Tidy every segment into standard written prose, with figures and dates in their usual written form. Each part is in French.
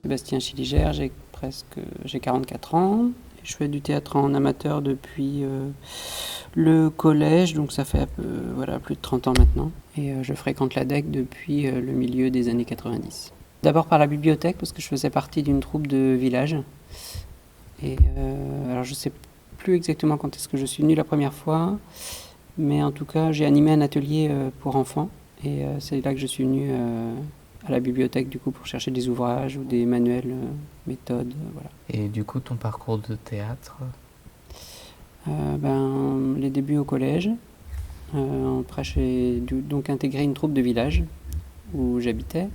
Sébastien Chiligère, j'ai 44 ans. Je fais du théâtre en amateur depuis le collège, donc ça fait plus de 30 ans maintenant. Et je fréquente l'ADEC depuis le milieu des années 90. D'abord par la bibliothèque, parce que je faisais partie d'une troupe de village. Et alors je ne sais plus exactement quand est-ce que je suis venue la première fois, mais en tout cas j'ai animé un atelier pour enfants. Et c'est là que je suis venue à la bibliothèque du coup pour chercher des ouvrages ou des manuels, méthodes, voilà. Et du coup, ton parcours de théâtre? Les débuts au collège. Après, j'ai donc intégré une troupe de village où j'habitais.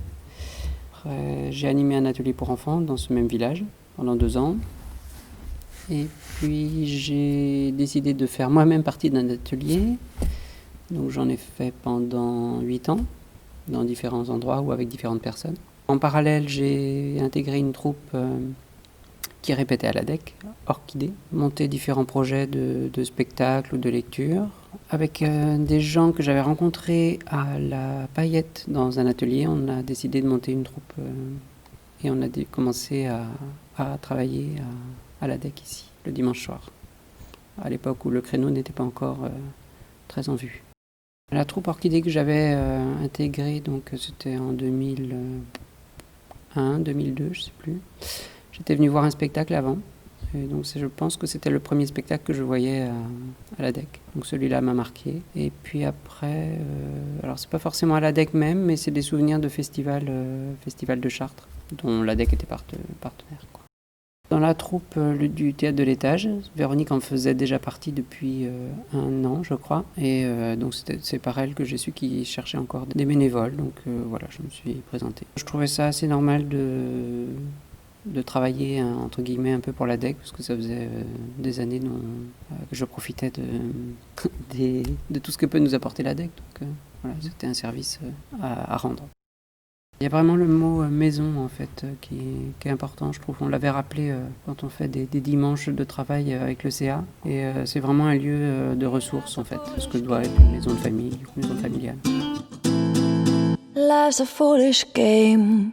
Après, j'ai animé un atelier pour enfants dans ce même village pendant 2 ans. Et puis, j'ai décidé de faire moi-même partie d'un atelier. Donc, j'en ai fait pendant 8 ans, dans différents endroits ou avec différentes personnes. En parallèle, j'ai intégré une troupe qui répétait à l'ADEC, Orchidée, monter différents projets de spectacles ou de lecture, avec des gens que j'avais rencontrés à la Paillette dans un atelier. On a décidé de monter une troupe et on a commencé à travailler à l'ADEC ici, le dimanche soir, à l'époque où le créneau n'était pas encore très en vue. La troupe Orchidée que j'avais intégrée, donc c'était en 2001, 2002, je sais plus. J'étais venu voir un spectacle avant, et donc je pense que c'était le premier spectacle que je voyais à l'ADEC. Donc celui-là m'a marqué. Et puis après, alors c'est pas forcément à l'ADEC même, mais c'est des souvenirs de festival de Chartres, dont l'ADEC était partenaire, quoi. Dans la troupe du théâtre de l'étage, Véronique en faisait déjà partie depuis 1 an, je crois. Et donc c'est par elle que j'ai su qu'ils cherchaient encore des bénévoles. Donc voilà, je me suis présentée. Je trouvais ça assez normal de travailler entre guillemets un peu pour l'ADEC, parce que ça faisait des années que je profitais de tout ce que peut nous apporter l'ADEC. Donc voilà, c'était un service à rendre. Il y a vraiment le mot maison en fait qui est important, je trouve. On l'avait rappelé quand on fait des dimanches de travail avec le CA. Et c'est vraiment un lieu de ressources en fait, ce que doit être une maison de famille, une maison familiale. Life's a foolish game.